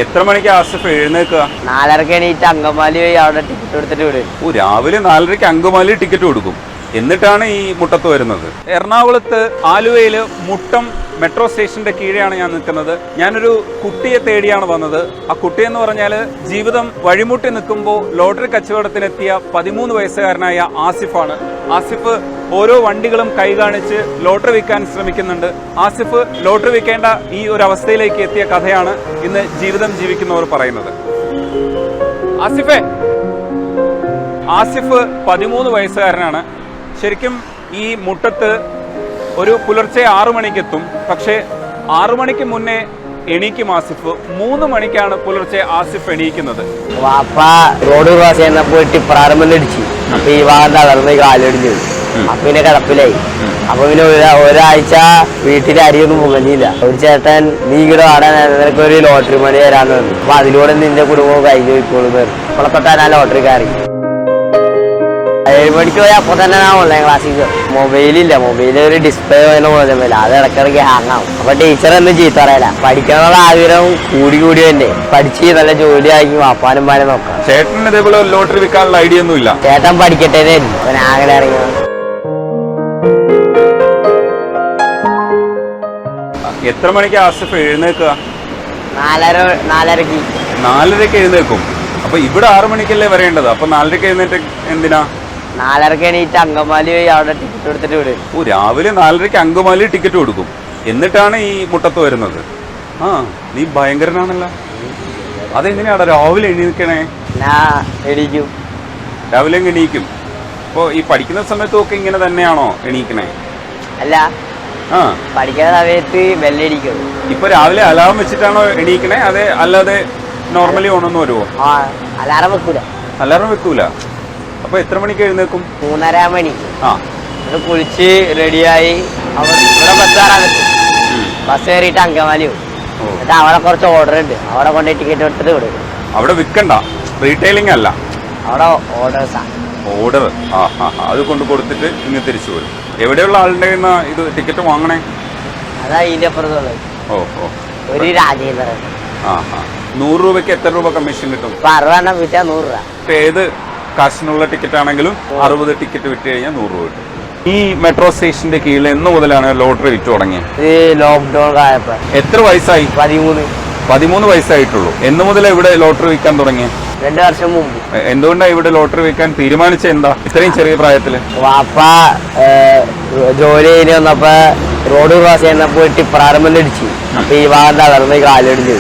എത്ര മണിക്ക് ആസിഫ് എഴുന്നേക്കുക? 4:30 എണീറ്റ് അങ്കമാലി പോയി അവിടെ ടിക്കറ്റ് എടുത്തിട്ട് വിടും. രാവിലെ 4:30 അങ്കമാലി ടിക്കറ്റ് കൊടുക്കും, എന്നിട്ടാണ് ഈ മുട്ടത്ത് വരുന്നത്. എറണാകുളത്ത് ആലുവയില് മുട്ടം മെട്രോ സ്റ്റേഷന്റെ കീഴെയാണ് ഞാൻ നിൽക്കുന്നത്. ഞാനൊരു കുട്ടിയെ തേടിയാണ് വന്നത്. ആ കുട്ടി എന്ന് പറഞ്ഞാൽ ജീവിതം വഴിമുട്ടി നിൽക്കുമ്പോൾ ലോട്ടറി കച്ചവടത്തിനെത്തിയ 13 വയസ്സുകാരനായ ആസിഫാണ്. ആസിഫ് ഓരോ വണ്ടികളും കൈ കാണിച്ച് ലോട്ടറി വിൽക്കാൻ ശ്രമിക്കുന്നുണ്ട്. ആസിഫ് ലോട്ടറി വിൽക്കേണ്ട ഈ ഒരു അവസ്ഥയിലേക്ക് എത്തിയ കഥയാണ് ഇന്ന് ജീവിതം ജീവിക്കുന്നവർ പറയുന്നത്. ആസിഫ് 13 വയസ്സുകാരനാണ്. ശരിക്കും ഈ മുട്ടത്ത് ഒരു പുലർച്ചെ 6 മണിക്കെത്തും. പക്ഷേ 6 മണിക്ക് മുന്നേ എണീക്കും ആസിഫ്. 3 മണിക്കാണ് പുലർച്ചെ ആസിഫ് എണീക്കുന്നത്. വാപ്പ റോഡ് ക്രോസ് ചെയ്യുന്നപ്പോൾ ടിപ്പറാറുമല്ലിടിച്ചു. അപ്പൊ ഈ ഭാഗം തകർന്ന് കാലൊടിഞ്ഞു. അപ്പൊ പിന്നെ കിടപ്പിലായി. അപ്പൊ പിന്നെ ഒരാഴ്ച വീട്ടിൽ അരിയൊന്നും പുകഞ്ഞില്ല. ഒരു ചേട്ടൻ നീ ഇവിടെ ആടാൻ നിനക്ക് ഒരു ലോട്ടറി മണി തരാന്ന് പറഞ്ഞു. അപ്പൊ അതിലൂടെ നിന്റെ കുടുംബവും കഴിഞ്ഞു പോയിക്കോളൂ. ഇപ്പോഴത്തെ ഞാൻ ലോട്ടറി കയറി 7 മണിക്ക് പോയി. അപ്പൊ തന്നെ ഞാൻ ഓൺലൈൻ ക്ലാസ്സിൽ മൊബൈലില്ല. മൊബൈലിൽ ഒരു ഡിസ്പ്ലേ പോലും അത് ഇടക്കിടക്ക് ഹാങ് ആവും. അപ്പൊ ടീച്ചർ എന്ന് ചീത്ത പറയല. പഠിക്കാനുള്ള ആഗ്രഹം കൂടി തന്നെ പഠിച്ച് നല്ല ജോലി ആക്കി വാപ്പാനുമാരെ നോക്കാം. ചേട്ടൻ ഇതേപോലെ ലോട്ടറി വിൽക്കാനുള്ള ഐഡിയ ഒന്നും ഇല്ല. ചേട്ടൻ പഠിക്കട്ടെ അപ്പൊ ഞാൻ അങ്ങനെ ഇറങ്ങിയത്. എത്ര മണിക്ക് ആസിഫ് എഴുന്നേക്കുക? 4:30. 4:30 എഴുന്നേക്കും. അപ്പൊ ഇവിടെ 6 മണിക്കല്ലേ വരേണ്ടത്. അപ്പൊ 4:30 എഴുന്നേറ്റ് എന്തിനാ? 4:30 എണീറ്റ് അങ്കമാലി പോയി അവിടെ ടിക്കറ്റ് എടുത്തിട്ട് വിടും. രാവിലെ 4:30 അങ്കമാലി ടിക്കറ്റ് കൊടുക്കും, എന്നിട്ടാണ് ഈ മുട്ടത്ത് വരുന്നത്. ആ, നീ ഭയങ്കരനാണല്ലോ. അതെങ്ങനെയാടാ രാവിലെ എണീക്കണേ? ഞാൻ എണീക്കും. രാവിലെ എണീക്കും. അപ്പോൾ ഈ പഠിക്കുന്ന സമയത്തൊക്കെ ഇങ്ങനെ തന്നെയാണോ എണീക്കണേ? അല്ല, പഠിക്കുന്ന സമയത്ത് ബെല്ലടിക്കും. ഇപ്പൊ രാവിലെ അലാറം വെച്ചിട്ടാണോ എണീക്കണേ? അതെ, അല്ലാതെ നോർമലി ഓണൊന്നും വരുമോ? അലാറം വെക്കൂല. അലാറം വെക്കൂല. അപ്പൊ എത്ര മണിക്ക് എഴുന്നേക്കും? 3:30 മണി. ആ, കുളിച്ച് റെഡിയായി ഇവിടെ ബസ് കയറാൻ പറ്റും. ബസ് കയറിയിട്ട് അങ്കമാലി പോകും. എന്നിട്ട് അവിടെ കുറച്ച് ഓർഡർ ഉണ്ട്. അവിടെ കൊണ്ട് ടിക്കറ്റ് എടുത്തിട്ട് വിടും. അവിടെ വിൽക്കണ്ട, റീറ്റെയിലിംഗ് അല്ല, അവിടെ ഓർഡർ. അത് കൊണ്ട് കൊടുത്തിട്ട് ഇങ്ങനെ തിരിച്ചു വരും. എവിടെയുള്ള ആളുടെ ഇത് ടിക്കറ്റ് വാങ്ങണേ? അതാ ഇതിന്റെ അപ്പുറത്തുള്ളത്. ഒരു രാജേന്ദ്രൻ. 100 രൂപയ്ക്ക് എത്ര രൂപ കമ്മീഷൻ കിട്ടും? 60 വിറ്റാ 100 രൂപ. ഏത് കാശിനുള്ള ടിക്കറ്റ് ആണെങ്കിലും 60 ടിക്കറ്റ് വിറ്റ് കഴിഞ്ഞാൽ 100 രൂപ കിട്ടും. ഈ മെട്രോ സ്റ്റേഷന്റെ കീഴിൽ എന്ന് മുതലാണ് ലോട്ടറി വിറ്റ് തുടങ്ങിയത്? ലോക്ക്ഡൌൺ ആയപ്പോ. എത്ര വയസ്സായി? 13 വയസ്സായിട്ടുള്ളൂ. എന്ന് മുതലാണ് ഇവിടെ ലോട്ടറി വിൽക്കാൻ തുടങ്ങിയത്? 2 വർഷം മുമ്പ്. എന്തുകൊണ്ടാണ് ഇവിടെ ലോട്ടറി വിൽക്കാൻ തീരുമാനിച്ചത്? എന്താ ഇത്രയും ചെറിയ പ്രായത്തില്? വാപ്പ ജോലി കഴിഞ്ഞ് വന്നപ്പോ റോഡ് ക്രോസ് ചെയ്യുന്നപ്പോൾ ടിപ്പറാറുമല്ലിടിച്ചു. അപ്പൊ ഈ ഭാഗം തകർന്ന് കാലൊടിഞ്ഞു.